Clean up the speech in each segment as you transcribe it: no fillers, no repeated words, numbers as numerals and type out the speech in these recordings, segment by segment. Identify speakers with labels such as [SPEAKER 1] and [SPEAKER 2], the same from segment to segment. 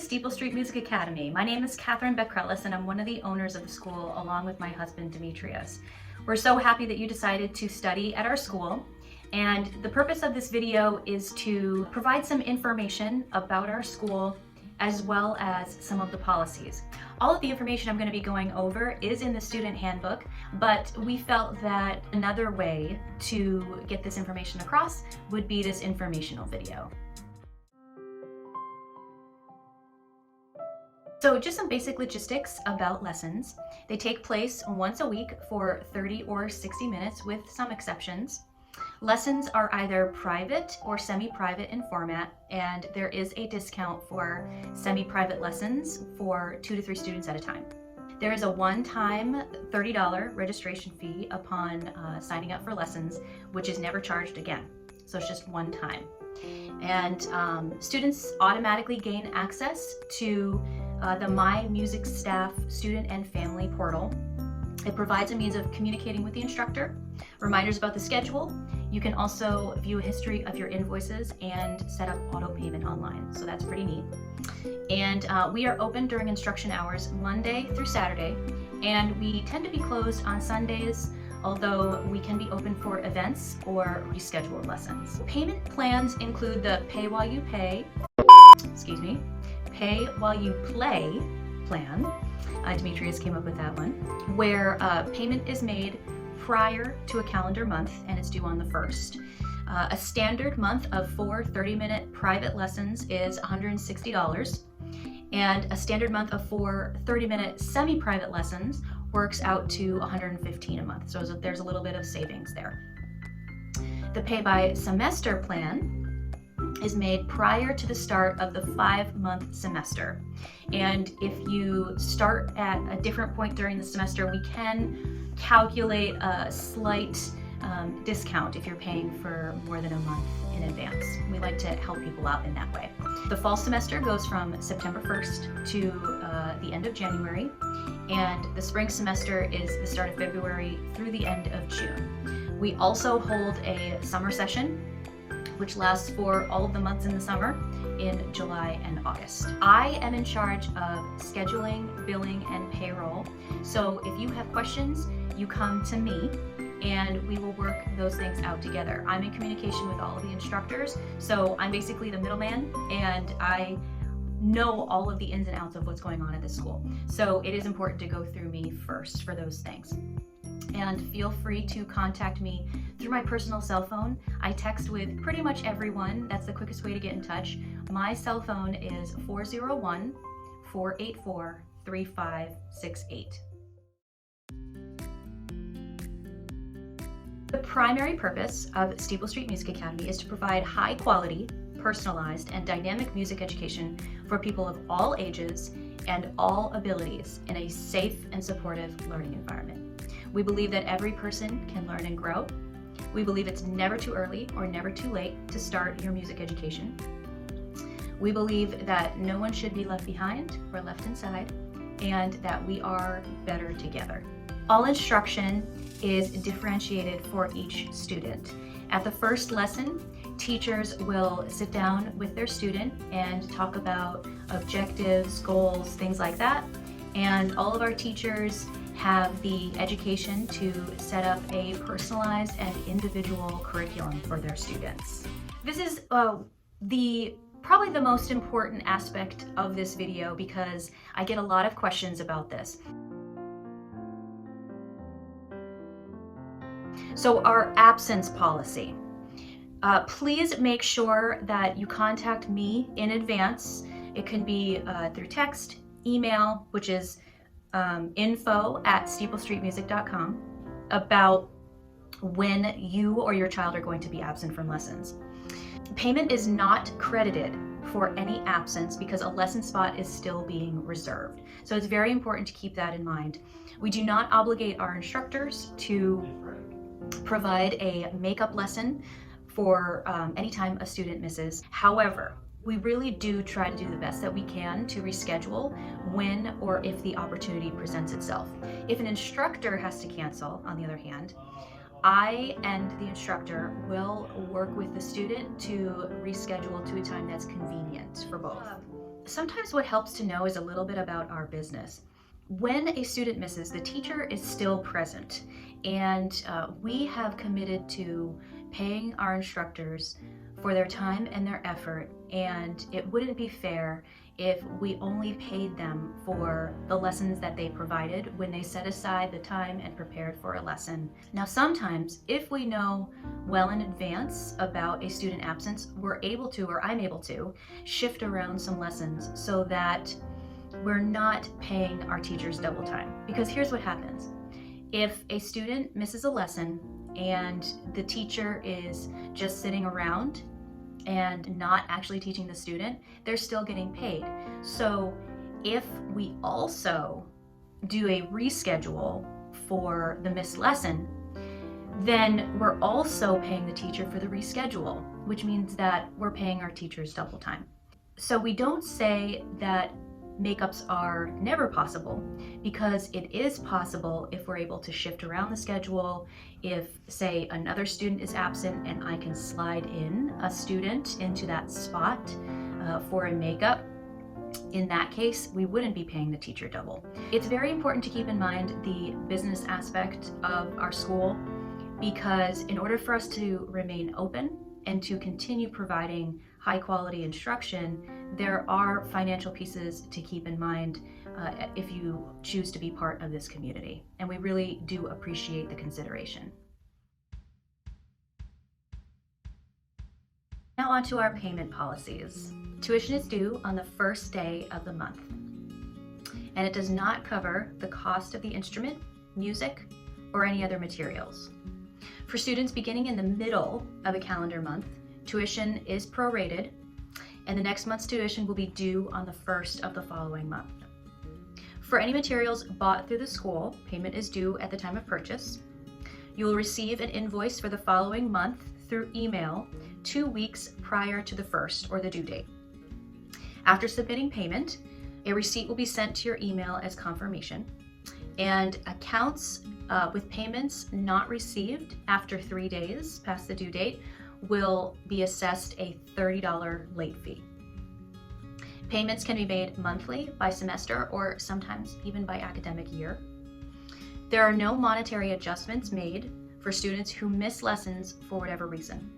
[SPEAKER 1] Steeple Street Music Academy. My name is Katherine and I'm one of the owners of the school along with my husband Demetrius. We're so happy that you decided to study at our school, and the purpose of this video is to provide some information about our school as well as some of the policies. All of the information I'm going to be going over is in the Student Handbook, but we felt that another way to get this information across would be this informational video. So just some basic logistics about lessons. They take place once a week for 30 or 60 minutes with some exceptions. Lessons are either private or semi-private in format, and there is a discount for semi-private lessons for 2 to 3 students at a time. There is a one-time $30 registration fee upon signing up for lessons, which is never charged again. So it's just one time. And students automatically gain access to the My Music Staff Student and Family portal. It provides a means of communicating with the instructor, reminders about the schedule. You can also view a history of your invoices and set up auto payment online, so that's pretty neat. And we are open during instruction hours Monday through Saturday, and we tend to be closed on Sundays, although we can be open for events or rescheduled lessons. Payment plans include the pay while you play plan. Demetrius came up with that one, where payment is made prior to a calendar month and it's due on the 1st. A standard month of 4 30-minute private lessons is $160, and a standard month of 4 30-minute semi-private lessons works out to $115 a month. So there's a little bit of savings there. The pay by semester plan is made prior to the start of the 5-month semester. And if you start at a different point during the semester, we can calculate a slight discount if you're paying for more than a month in advance. We like to help people out in that way. The fall semester goes from September 1st to the end of January, and the spring semester is the start of February through the end of June. We also hold a summer session, which lasts for all of the months in the summer in July and August. I am in charge of scheduling, billing, and payroll. So if you have questions, you come to me and we will work those things out together. I'm in communication with all of the instructors, so I'm basically the middleman, and I know all of the ins and outs of what's going on at the school. So it is important to go through me first for those things. And feel free to contact me through my personal cell phone. I text with pretty much everyone. That's the quickest way to get in touch. My cell phone is 401-484-3568. The primary purpose of Steeple Street Music Academy is to provide high quality, personalized, and dynamic music education for people of all ages and all abilities in a safe and supportive learning environment. We believe that every person can learn and grow. We believe it's never too early or never too late to start your music education. We believe that no one should be left behind or left inside, and that we are better together. All instruction is differentiated for each student. At the first lesson, teachers will sit down with their student and talk about objectives, goals, things like that. And all of our teachers have the education to set up a personalized and individual curriculum for their students. This is probably the most important aspect of this video because I get a lot of questions about this. So our absence policy. Please make sure that you contact me in advance. It can be through text, email, which is info@steeplestreetmusic.com, about when you or your child are going to be absent from lessons. Payment is not credited for any absence because a lesson spot is still being reserved. So it's very important to keep that in mind. We do not obligate our instructors to provide a makeup lesson for any time a student misses. However, we really do try to do the best that we can to reschedule when or if the opportunity presents itself. If an instructor has to cancel, on the other hand, I and the instructor will work with the student to reschedule to a time that's convenient for both. Sometimes what helps to know is a little bit about our business. When a student misses, the teacher is still present, and we have committed to paying our instructors for their time and their effort, and it wouldn't be fair if we only paid them for the lessons that they provided when they set aside the time and prepared for a lesson. Now, sometimes if we know well in advance about a student absence, we're able to, or I'm able to, shift around some lessons so that we're not paying our teachers double time. Because here's what happens. If a student misses a lesson and the teacher is just sitting around and not actually teaching the student, they're still getting paid. So if we also do a reschedule for the missed lesson, then we're also paying the teacher for the reschedule, which means that we're paying our teachers double time. So we don't say that makeups are never possible, because it is possible if we're able to shift around the schedule. If, say, another student is absent and I can slide in a student into that spot for a makeup, in that case, we wouldn't be paying the teacher double. It's very important to keep in mind the business aspect of our school, because in order for us to remain open and to continue providing high quality instruction, there are financial pieces to keep in mind if you choose to be part of this community. And we really do appreciate the consideration. Now on to our payment policies. Tuition is due on the first day of the month, and it does not cover the cost of the instrument, music, or any other materials. For students beginning in the middle of a calendar month, tuition is prorated, and the next month's tuition will be due on the first of the following month. For any materials bought through the school, payment is due at the time of purchase. You will receive an invoice for the following month through email 2 weeks prior to the first, or the due date. After submitting payment, a receipt will be sent to your email as confirmation, and accounts with payments not received after 3 days past the due date will be assessed a $30 late fee. Payments can be made monthly, by semester, or sometimes even by academic year. There are no monetary adjustments made for students who miss lessons for whatever reason.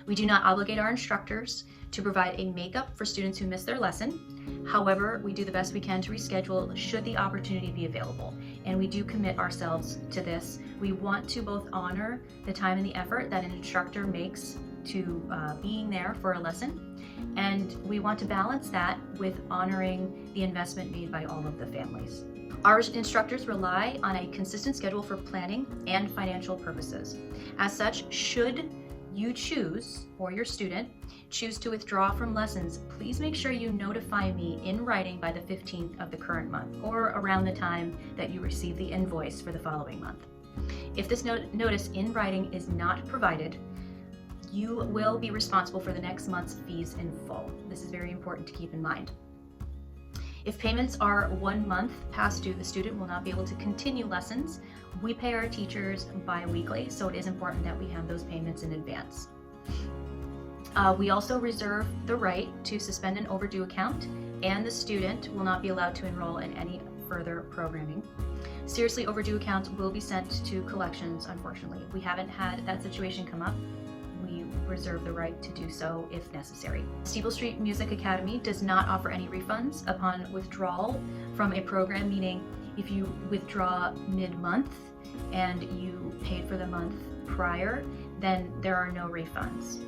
[SPEAKER 1] We do not obligate our instructors to provide a makeup for students who miss their lesson. However, we do the best we can to reschedule should the opportunity be available, and we do commit ourselves to this. We want to both honor the time and the effort that an instructor makes to being there for a lesson, and we want to balance that with honoring the investment made by all of the families. Our instructors rely on a consistent schedule for planning and financial purposes. As such, should you choose, or your student choose to withdraw from lessons, please make sure you notify me in writing by the 15th of the current month, or around the time that you receive the invoice for the following month. If this notice in writing is not provided, you will be responsible for the next month's fees in full. This is very important to keep in mind. If payments are 1 month past due, the student will not be able to continue lessons. We pay our teachers bi-weekly, so it is important that we have those payments in advance. We also reserve the right to suspend an overdue account, and the student will not be allowed to enroll in any further programming. Seriously overdue accounts will be sent to collections, unfortunately. We haven't had that situation come up. We reserve the right to do so if necessary. Steeple Street Music Academy does not offer any refunds upon withdrawal from a program, meaning if you withdraw mid-month and you paid for the month prior, then there are no refunds.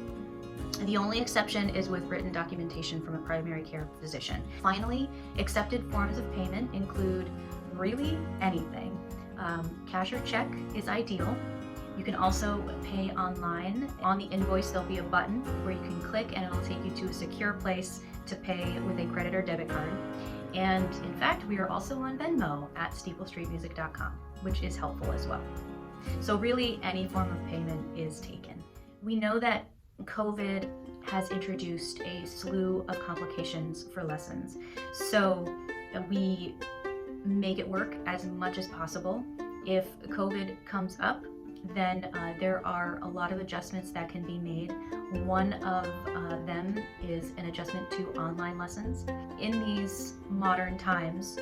[SPEAKER 1] The only exception is with written documentation from a primary care physician. Finally, accepted forms of payment include really anything. Cash or check is ideal. You can also pay online. On the invoice, there'll be a button where you can click and it'll take you to a secure place to pay with a credit or debit card. And in fact, we are also on Venmo at steeplestreetmusic.com, which is helpful as well. So really any form of payment is taken. We know that COVID has introduced a slew of complications for lessons. So we make it work as much as possible. If COVID comes up then there are a lot of adjustments that can be made. One of them is an adjustment to online lessons. In these modern times,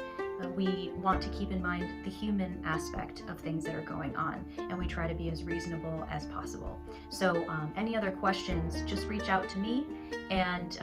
[SPEAKER 1] we want to keep in mind the human aspect of things that are going on, and we try to be as reasonable as possible. So any other questions, just reach out to me, and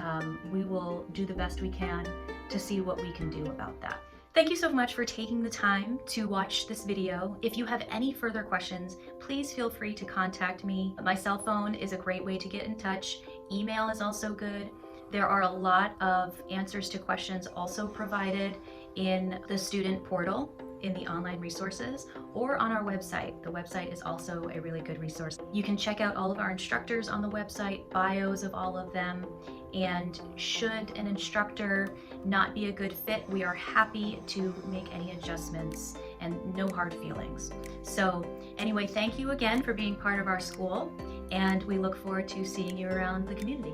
[SPEAKER 1] we will do the best we can to see what we can do about that. Thank you so much for taking the time to watch this video. If you have any further questions, please feel free to contact me. My cell phone is a great way to get in touch. Email is also good. There are a lot of answers to questions also provided in the student portal, in the online resources, or on our website. The website is also a really good resource. You can check out all of our instructors on the website, bios of all of them, and should an instructor not be a good fit, we are happy to make any adjustments, and no hard feelings. So anyway, thank you again for being part of our school, and we look forward to seeing you around the community.